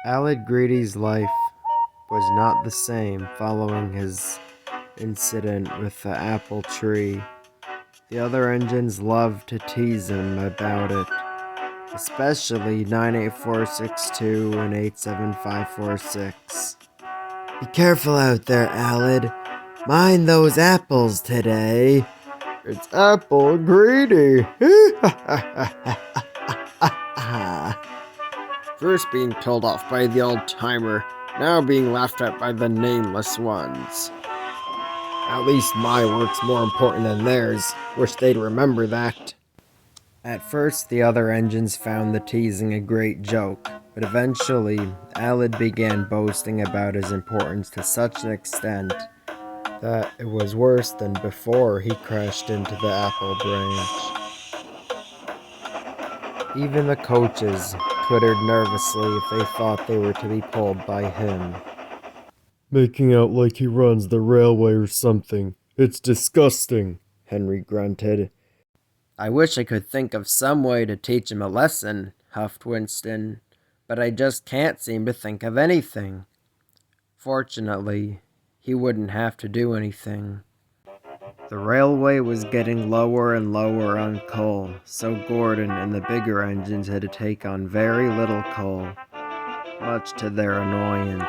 Aled Greedy's life was not the same following his incident with the apple tree. The other engines loved to tease him about it, especially 98462 and 87546. Be careful out there, Aled. Mind those apples today. It's Apple Greedy. First being told off by the old-timer, now being laughed at by the nameless ones. At least my work's more important than theirs. Wish they'd remember that. At first, the other engines found the teasing a great joke, but eventually, Aled began boasting about his importance to such an extent that it was worse than before he crashed into the apple branch. Even the coaches twittered nervously if they thought they were to be pulled by him. Making out like he runs the railway or something. It's disgusting, Henry grunted. I wish I could think of some way to teach him a lesson, huffed Winston, but I just can't seem to think of anything. Fortunately, he wouldn't have to do anything. The railway was getting lower and lower on coal, so Gordon and the bigger engines had to take on very little coal, much to their annoyance.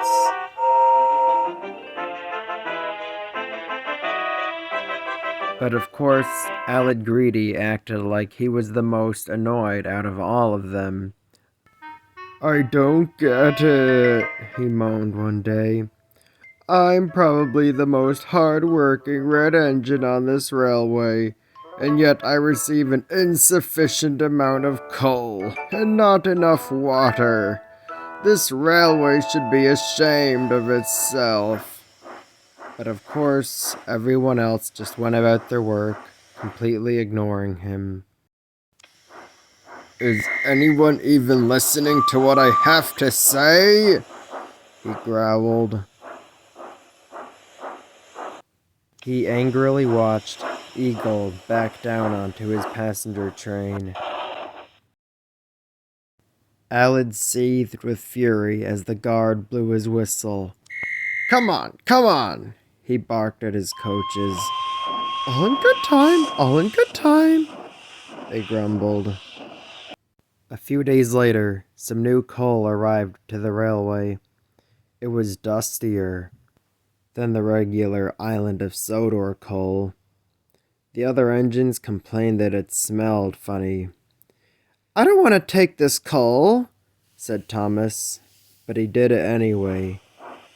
But of course, Aled Greedy acted like he was the most annoyed out of all of them. I don't get it, he moaned one day. I'm probably the most hard-working red engine on this railway, and yet I receive an insufficient amount of coal and not enough water. This railway should be ashamed of itself. But of course, everyone else just went about their work, completely ignoring him. Is anyone even listening to what I have to say? He growled. He angrily watched Eagle back down onto his passenger train. Aled seethed with fury as the guard blew his whistle. Come on, he barked at his coaches. All in good time, they grumbled. A few days later, some new coal arrived to the railway. It was dustier than the regular island of Sodor coal. The other engines complained that it smelled funny. I don't want to take this coal, said Thomas, but he did it anyway,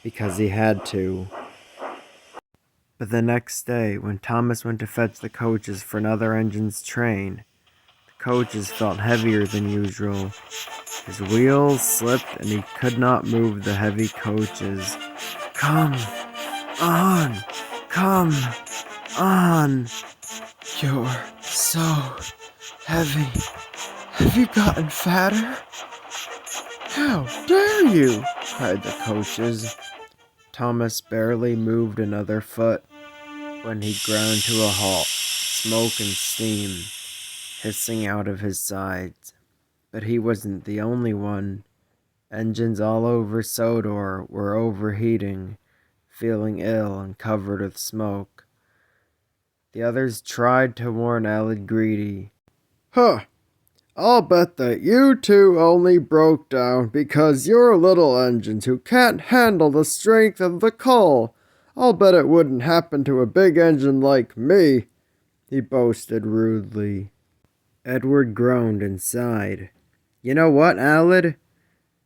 because he had to. But the next day, when Thomas went to fetch the coaches for another engine's train, the coaches felt heavier than usual. His wheels slipped and he could not move the heavy coaches. Come on! You're so heavy. Have you gotten fatter? How dare you! Cried the coaches. Thomas barely moved another foot when he ground to a halt, smoke and steam hissing out of his sides. But he wasn't the only one. Engines all over Sodor were overheating, feeling ill and covered with smoke. The others tried to warn Aled Greedy. Huh! I'll bet that you two only broke down because you're little engines who can't handle the strength of the coal. I'll bet it wouldn't happen to a big engine like me, he boasted rudely. Edward groaned and sighed. You know what, Aled?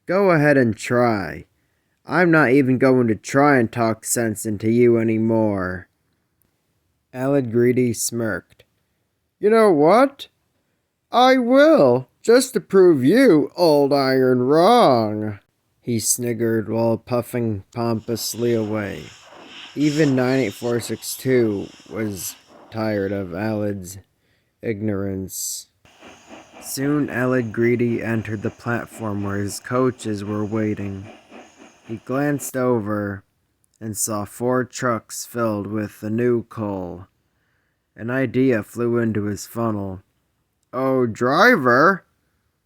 Go ahead and try. I'm not even going to try and talk sense into you anymore. Aled Greedy smirked. You know what? I will, just to prove you, old iron, wrong, he sniggered while puffing pompously away. Even 98462 was tired of Aled's ignorance. Soon Aled Greedy entered the platform where his coaches were waiting. He glanced over and saw 4 trucks filled with the new coal. An idea flew into his funnel. Oh, driver,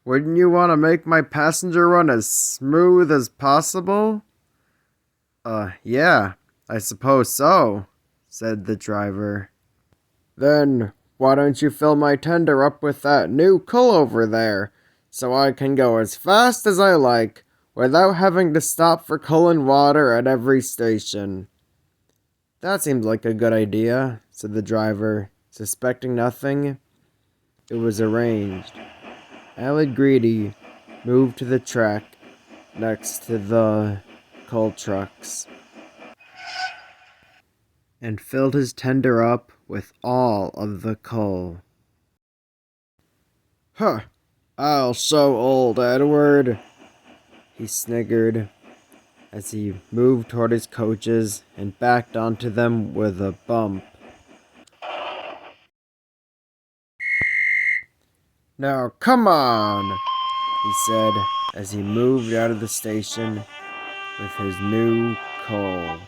Wouldn't you want to make my passenger run as smooth as possible? Yeah, I suppose so, said the driver. Then why don't you fill my tender up with that new coal over there, so I can go as fast as I like, without having to stop for coal and water at every station? That seems like a good idea, said the driver, suspecting nothing. It was arranged. Aled Greedy moved to the track next to the coal trucks and filled his tender up with all of the coal. Huh, I'll show old Edward, he sniggered as he moved toward his coaches and backed onto them with a bump. Now come on, he said as he moved out of the station with his new coal.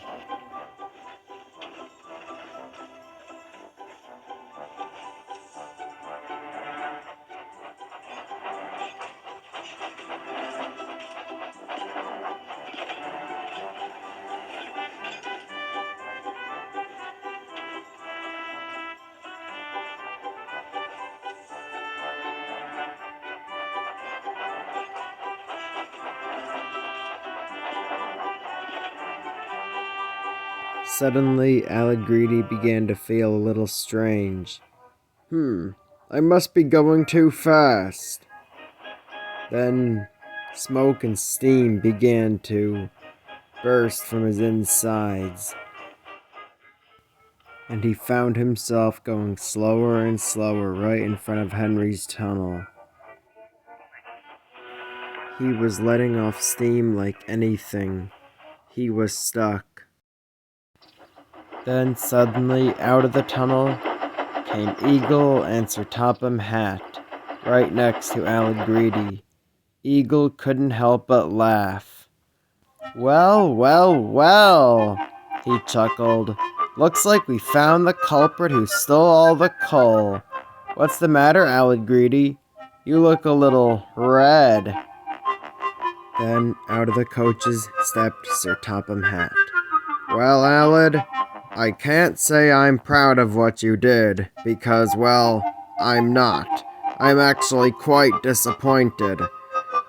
Suddenly, Aled Greedy began to feel a little strange. I must be going too fast. Then, smoke and steam began to burst from his insides, and he found himself going slower and slower right in front of Henry's tunnel. He was letting off steam like anything. He was stuck. Then suddenly, out of the tunnel, came Eagle and Sir Topham Hatt, right next to Aled Greedy. Eagle couldn't help but laugh. Well, well, well, he chuckled. Looks like we found the culprit who stole all the coal. What's the matter, Aled Greedy? You look a little red. Then out of the coaches stepped Sir Topham Hatt. Well, Aled, I can't say I'm proud of what you did, because, well, I'm not. I'm actually quite disappointed.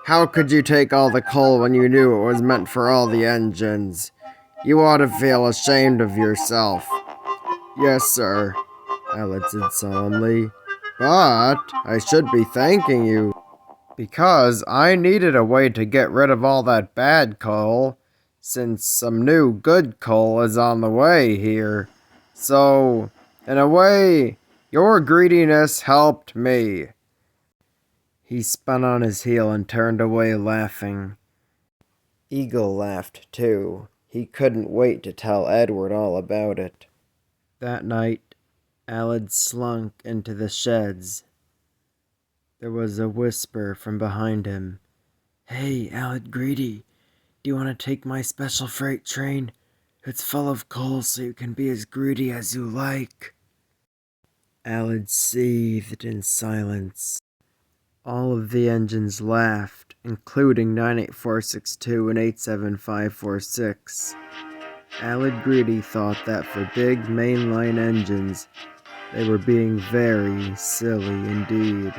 How could you take all the coal when you knew it was meant for all the engines? You ought to feel ashamed of yourself. Yes, sir, Aled said solemnly. But I should be thanking you, because I needed a way to get rid of all that bad coal, since some new good coal is on the way here. So, in a way, your greediness helped me. He spun on his heel and turned away laughing. Eagle laughed too. He couldn't wait to tell Edward all about it. That night, Aled slunk into the sheds. There was a whisper from behind him. Hey, Aled Greedy, do you want to take my special freight train? It's full of coal so you can be as greedy as you like. Aled seethed in silence. All of the engines laughed, including 98462 and 87546. Aled Greedy thought that for big mainline engines, they were being very silly indeed.